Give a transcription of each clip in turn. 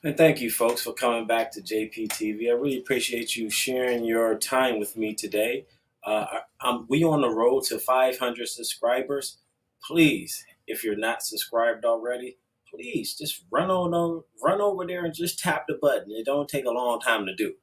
And thank you, folks, for coming back to JPTV. I really appreciate you sharing your time with me today. We on the road to 500 subscribers. Please, if you're not subscribed already, please just run over there and just tap the button. It don't take a long time to do.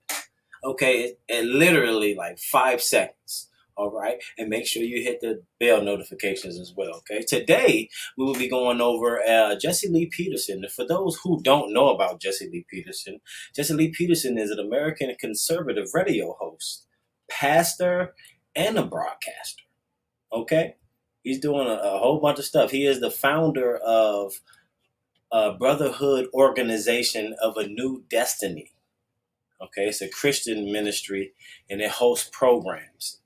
Okay, it literally like 5 seconds. All right, and make sure you hit the bell notifications as well. Okay, today we will be going over Jesse Lee Peterson. And for those who don't know about Jesse Lee Peterson is an American conservative radio host, pastor, and a broadcaster. Okay, he's doing a whole bunch of stuff. He is the founder of a Brotherhood Organization of a New Destiny. Okay, it's a Christian ministry, and it hosts programs.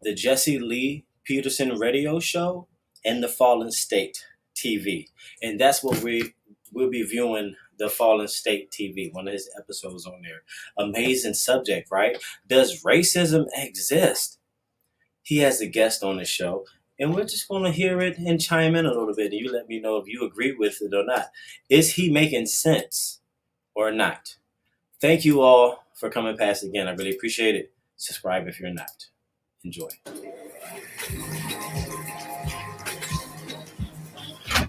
The Jesse Lee Peterson Radio Show and the Fallen State TV. And that's what we'll be viewing, the Fallen State TV, one of his episodes on there. Amazing subject, right? Does racism exist? He has a guest on the show, and we're just going to hear it and chime in a little bit. And you let me know if you agree with it or not. Is he making sense or not? Thank you all for coming past again. I really appreciate it. Subscribe if you're not. Enjoy.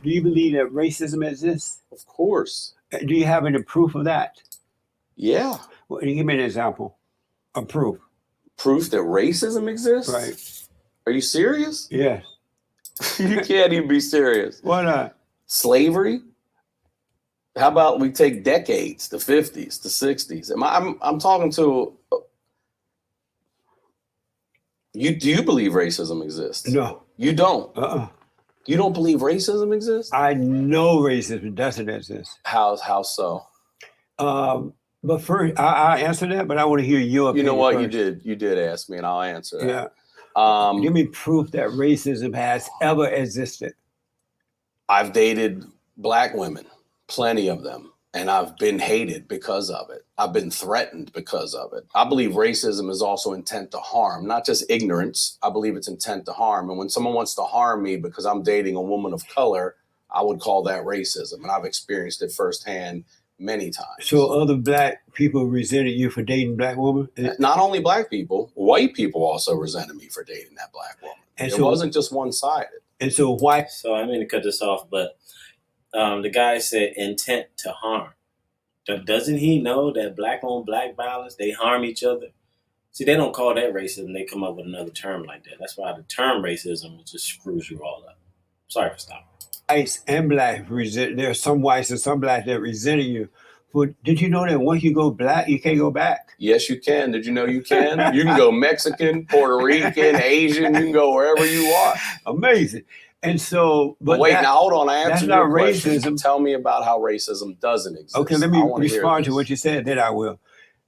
Do you believe that racism exists? Of course. Do you have any proof of that? Yeah. Well, give me an example of proof. Proof that racism exists? Right. Are you serious? Yes. You can't even be serious. Why not? Slavery? How about we take decades, the 50s, the 60s? I'm talking to you. Do you believe racism exists? No. You don't? Uh-uh. You don't believe racism exists? I know racism doesn't exist. How so? But first, I'll answer that, but I want to hear your opinion. You know what? First. You did ask me, and I'll answer that. Yeah. Give me proof that racism has ever existed. I've dated Black women, plenty of them, and I've been hated because of it. I've been threatened because of it. I believe racism is also intent to harm, not just ignorance. I believe it's intent to harm. And when someone wants to harm me because I'm dating a woman of color, I would call that racism. And I've experienced it firsthand many times. So other Black people resented you for dating Black women? Not only Black people, white people also resented me for dating that Black woman. And it wasn't just one-sided. And so why? So I mean to cut this off, but the guy said intent to harm. Doesn't he know that Black on Black violence, they harm each other? See, they don't call that racism. They come up with another term like that. That's why the term racism just screws you all up. Sorry for stopping. Whites and Black resent. There are some whites and some Blacks that resented you. But did you know that once you go Black, you can't go back? Yes, you can. Did you know you can? You can go Mexican, Puerto Rican, Asian. You can go wherever you want. Amazing. And so, but wait, now hold on. I answered your question. Racism. Tell me about how racism doesn't exist. Okay, let me respond to what you said. Then I will.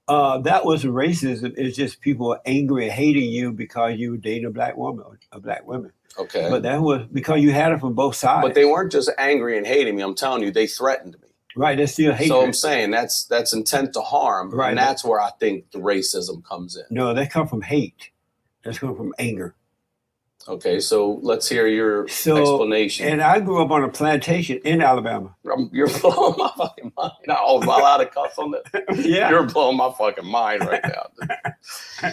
That was racism. It's just people angry and hating you because you were dating a Black woman, a Black woman. Okay. But that was because you had it from both sides. But they weren't just angry and hating me. I'm telling you, they threatened me. Right, that's still hatred. So I'm saying that's intent to harm. Right. And that's where I think the racism comes in. No, that comes from hate. That's come from anger. Okay, so let's hear your explanation. And I grew up on a plantation in Alabama. You're blowing my fucking mind. Oh, am I allowed to cuss on that? Yeah. You're blowing my fucking mind right now.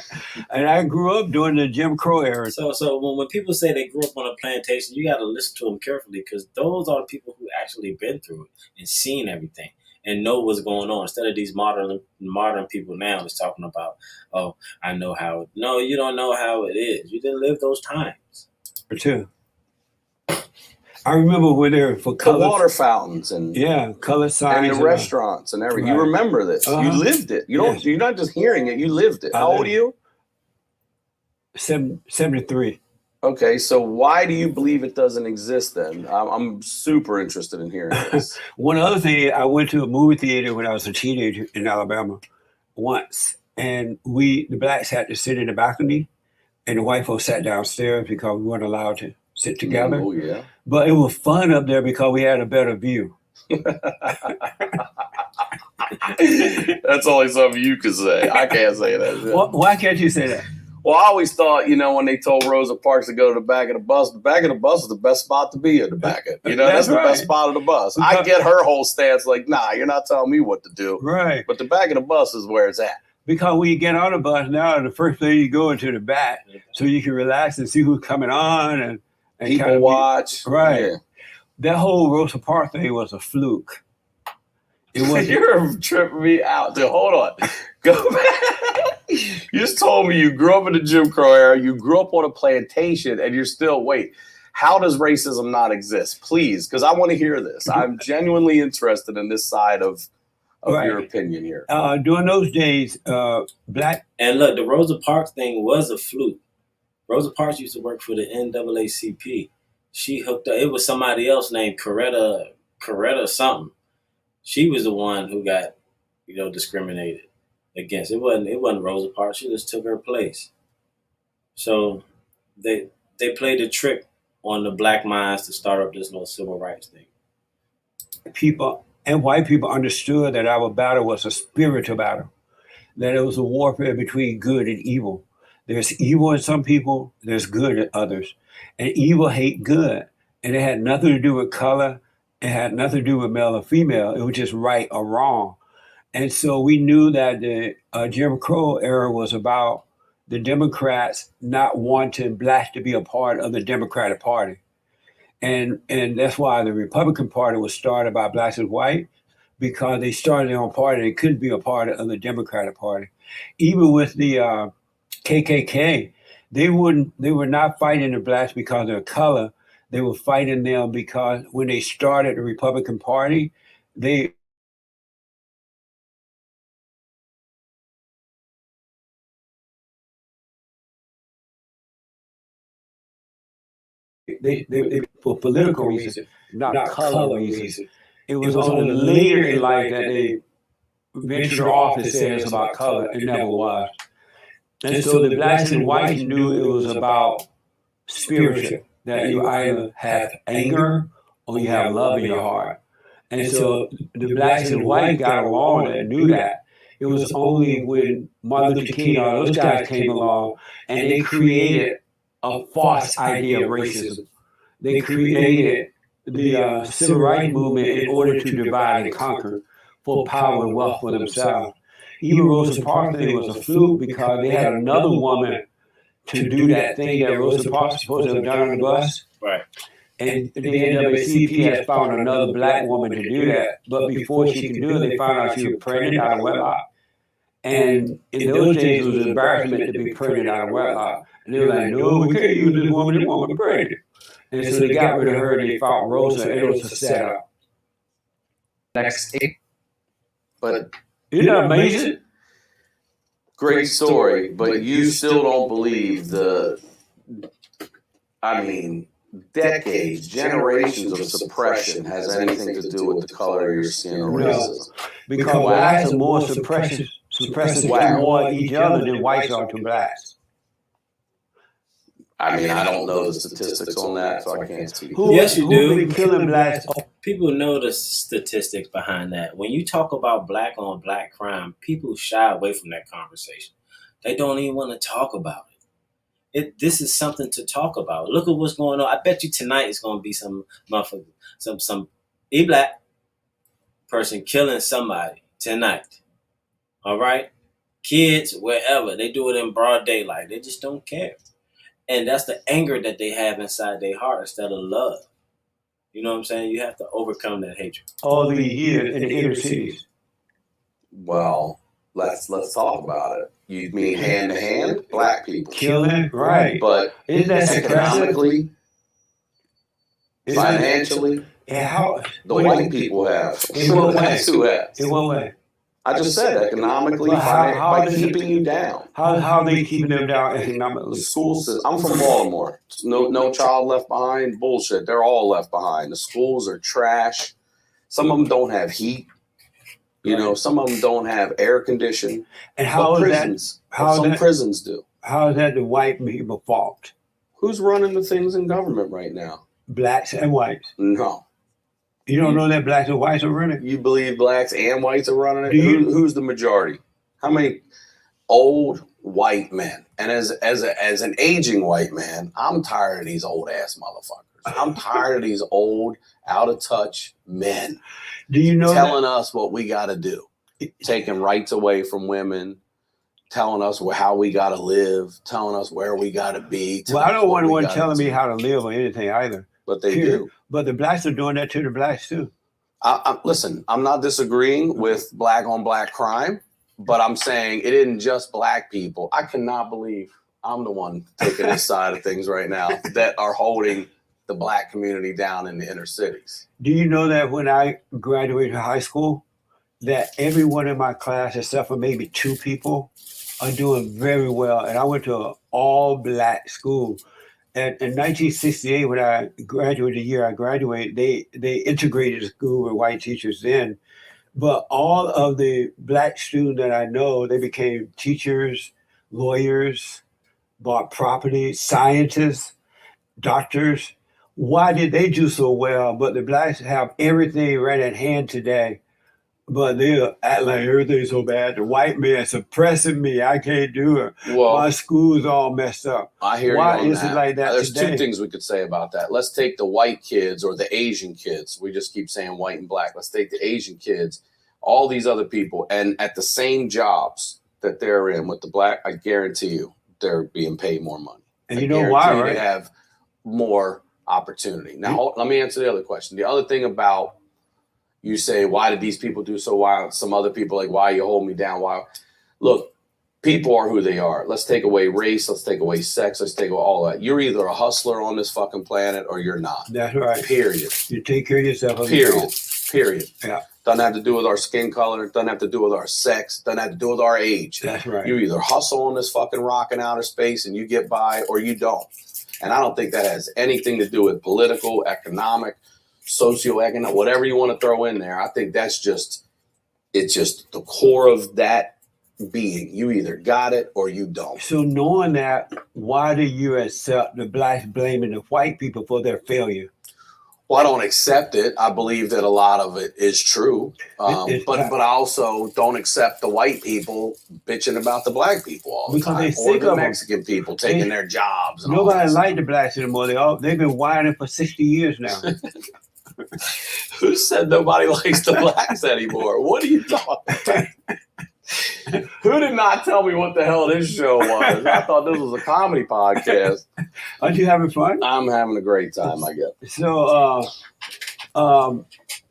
And I grew up during the Jim Crow era. So when people say they grew up on a plantation, you got to listen to them carefully because those are the people who actually been through it and seen everything and know what's going on. Instead of these modern people now that's talking about, oh, I know how. No, you don't know how it is. You didn't live those times. For two. I remember when they were for the water fountains and color signs and the restaurants and everything. Right. You remember this. You lived it. You don't. Yes. You're not just hearing it. You lived it. How old are you? 73. Okay, so why do you believe it doesn't exist then? I'm super interested in hearing this. One other thing, I went to a movie theater when I was a teenager in Alabama once, and the Blacks had to sit in the balcony, and the white folks sat downstairs because we weren't allowed to sit together. Oh, yeah. But it was fun up there because we had a better view. That's only something you can say. I can't say that. Why can't you say that? Well, I always thought, when they told Rosa Parks to go to the back of the bus is the best spot to be in the back of. That's the best spot of the bus. I get her whole stance like, nah, you're not telling me what to do. Right. But the back of the bus is where it's at. Because when you get on the bus now, the first thing you go into the back so you can relax and see who's coming on and people kind of watch. Right. Yeah. That whole Rosa Parks thing was a fluke. It was. You're tripping me out. Dude, hold on. Go back. You just told me you grew up in the Jim Crow era. You grew up on a plantation, and you're still. Wait, how does racism not exist? Please, because I want to hear this. I'm genuinely interested in this side of your opinion here. During those days, black. And look, the Rosa Parks thing was a fluke. Rosa Parks used to work for the NAACP. She hooked up. It was somebody else named Coretta something. She was the one who got, discriminated against. It wasn't Rosa Parks. She just took her place. So they played a trick on the black minds to start up this little civil rights thing. People and white people understood that our battle was a spiritual battle, that it was a warfare between good and evil. There's evil in some people, there's good in others. And evil hate good. And it had nothing to do with color. It had nothing to do with male or female. It was just right or wrong. And so we knew that the Jim Crow era was about the Democrats not wanting blacks to be a part of the Democratic Party. And that's why the Republican Party was started by blacks and whites, because they started their own party. They couldn't be a part of the Democratic Party. Even with the KKK, they were not fighting the blacks because of their color. They were fighting them because when they started the Republican Party, they for political reasons, not color reasons. It was only later in life that they ventured off and said it's about color. It never was. And so the blacks and whites knew it was about spiritual, that you either have anger or you have love in your heart. And so the blacks and whites got along and knew that. It was only when Martin Luther King and all those guys came along and they created a false idea of racism. They created the civil rights movement in order to divide and conquer for power and wealth for themselves. Even Rosa Parks thing was a fluke because they had another woman to do that thing that Rosa Parks was supposed to have done on the bus. Right. And the NAACP has found another black woman to do that. But before she could do it, they found out she was pregnant out of wedlock. And in those days, it was an embarrassment to be pregnant out of wedlock. And they were like, no, we can't use this woman pregnant. And so they got rid of her and they found Rosa, and it was a setup. Next. But isn't that amazing? Great story, but you still don't believe decades, generations of suppression has anything to do with the color of your skin or racism. Because blacks are more suppressive toward each other than whites are to blacks. I don't know the statistics on that, so I can't speak. Yes, you do. Who been killing blacks? People know the statistics behind that. When you talk about black on black crime, people shy away from that conversation. They don't even want to talk about it. This is something to talk about. Look at what's going on. I bet you tonight is going to be some motherfucker, some black person killing somebody tonight. All right? Kids, wherever. They do it in broad daylight. They just don't care. And that's the anger that they have inside their heart instead of love. You know what I'm saying? You have to overcome that hatred. All these years in the inner cities. Well, let's talk about it. You mean hand to hand? Black people killing, right? But isn't that economically, financially, and how the white people have? In what way? That's who has. In what way? I just said economically, by keeping you down. How are they keeping them down economically? Schools. I'm from Baltimore. No child left behind. Bullshit. They're all left behind. The schools are trash. Some of them don't have heat. Some of them don't have air conditioning. And how prisons? Some prisons do. How is that the white people fault? Who's running the things in government right now? Blacks and whites. No. You don't know that blacks and whites are running? You believe blacks and whites are running it? Who's the majority? How many old white men. And as an aging white man, I'm tired of these old ass motherfuckers. I'm tired of these old, out of touch men. Do you know telling us what we got to do, taking rights away from women, telling us how we got to live, telling us where we got to be. Well, I don't want anyone telling me how to live or anything either. But they do. But the blacks are doing that to the blacks too. Listen, I'm not disagreeing with black on black crime, but I'm saying it isn't just black people. I cannot believe I'm the one taking this side of things right now that are holding the black community down in the inner cities. Do you know that when I graduated high school, that everyone in my class, except for maybe 2 people, are doing very well? And I went to an all-black school. And in 1968, when I graduated, the year I graduated, they integrated the school with white teachers then. But all of the black students that I know, they became teachers, lawyers, bought property, scientists, doctors. Why did they do so well? But the blacks have everything right at hand today. But they act like everything's so bad. The white man suppressing me. I can't do it. Well, my school's all messed up. I hear Why you on is that. it like that There's today? 2 things we could say about that. Let's take the white kids or the Asian kids. We just keep saying white and black. Let's take the Asian kids, all these other people, and at the same jobs that they're in with the black, I guarantee you they're being paid more money. And you know why, right? They have more opportunity. Now, let me answer the other question. The other thing about, you say, why did these people do so well? Some other people like, why you hold me down? Why? Look, people are who they are. Let's take away race. Let's take away sex. Let's take away all that. You're either a hustler on this fucking planet or you're not. That's right. Period. You take care of yourself. Period. Yeah. Doesn't have to do with our skin color. Doesn't have to do with our sex. Doesn't have to do with our age. That's right. You either hustle on this fucking rock in outer space and you get by, or you don't. And I don't think that has anything to do with political, economic, socioeconomic, whatever you want to throw in there. I think that's just, it's just the core of that being. You either got it or you don't. So knowing that, why do you accept the blacks blaming the white people for their failure? Well, I don't accept it. I believe that a lot of it is true. But I also don't accept the white people bitching about the black people all the time. Or the Mexican people taking their jobs. And nobody likes the blacks anymore. They've been whining for 60 years now. Who said nobody likes the blacks anymore? What are you talking about? Who did not tell me what the hell this show was? I thought this was a comedy podcast. Aren't you having fun? I'm having a great time, I guess. So,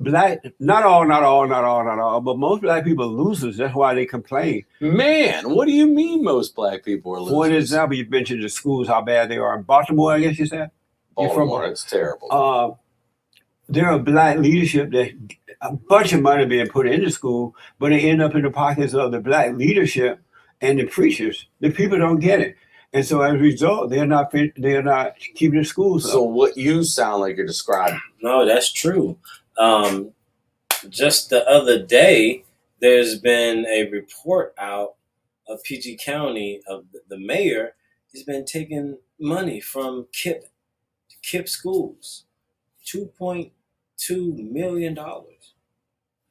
black, not all, but most black people are losers. That's why they complain. Man, what do you mean most black people are losers? For example, you mentioned the schools, how bad they are in Baltimore, I guess you said? Baltimore, it's terrible. There are black leadership that a bunch of money being put into school, but they end up in the pockets of the black leadership and the preachers. The people don't get it. And so as a result, they're not keeping the schools up. So what you sound like you're describing. No, that's true. Just the other day, there's been a report out of PG County of the mayor has been taking money from KIPP schools, $2.2 million. I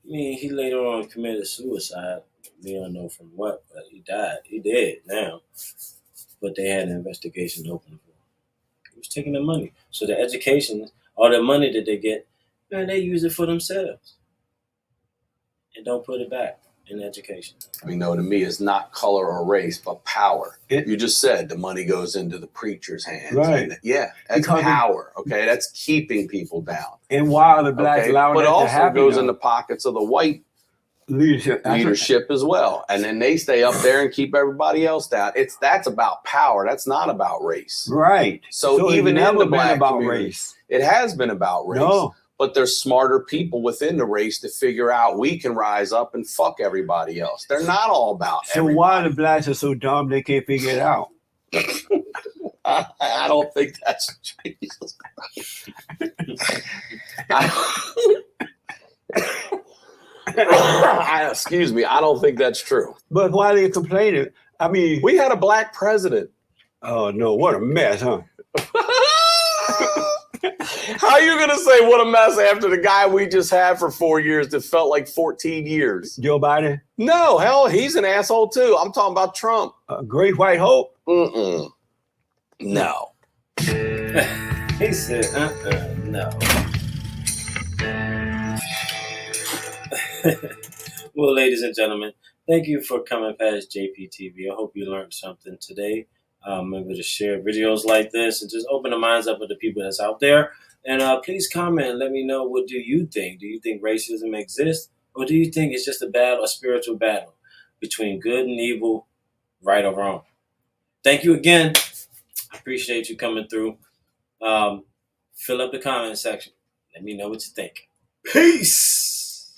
mean, he later on committed suicide. We don't know from what, but he died. He dead now. But they had an investigation open for him. He was taking the money. So the education, all the money that they get, man, they use it for themselves. And don't put it back in education. To me, it's not color or race, but power. You just said the money goes into the preacher's hands. Right. That's power. Okay, that's keeping people down. And while the blacks allow that to happen, but also goes in the pockets of the white leadership as well. And then they stay up there and keep everybody else down. That's about power. That's not about race. Right. So even in the black community, race. It has been about race. No. But there's smarter people within the race to figure out we can rise up and fuck everybody else. They're not all about everybody. Why the blacks are so dumb they can't figure it out? I don't think that's Jesus. Excuse me, I don't think that's true. But why are they complaining? I mean, we had a black president. Oh no, what a mess, huh? How are you going to say what a mess after the guy we just had for 4 years that felt like 14 years? Joe Biden? No, hell, he's an asshole too. I'm talking about Trump. Great White Hope? Mm-mm. No. He said, no. Well, ladies and gentlemen, thank you for coming past JPTV. I hope you learned something today. Remember to share videos like this and just open the minds up of the people that's out there. And please comment and let me know, what do you think? Do you think racism exists? Or do you think it's just a spiritual battle between good and evil, right or wrong? Thank you again. I appreciate you coming through. Fill up the comment section. Let me know what you think. Peace.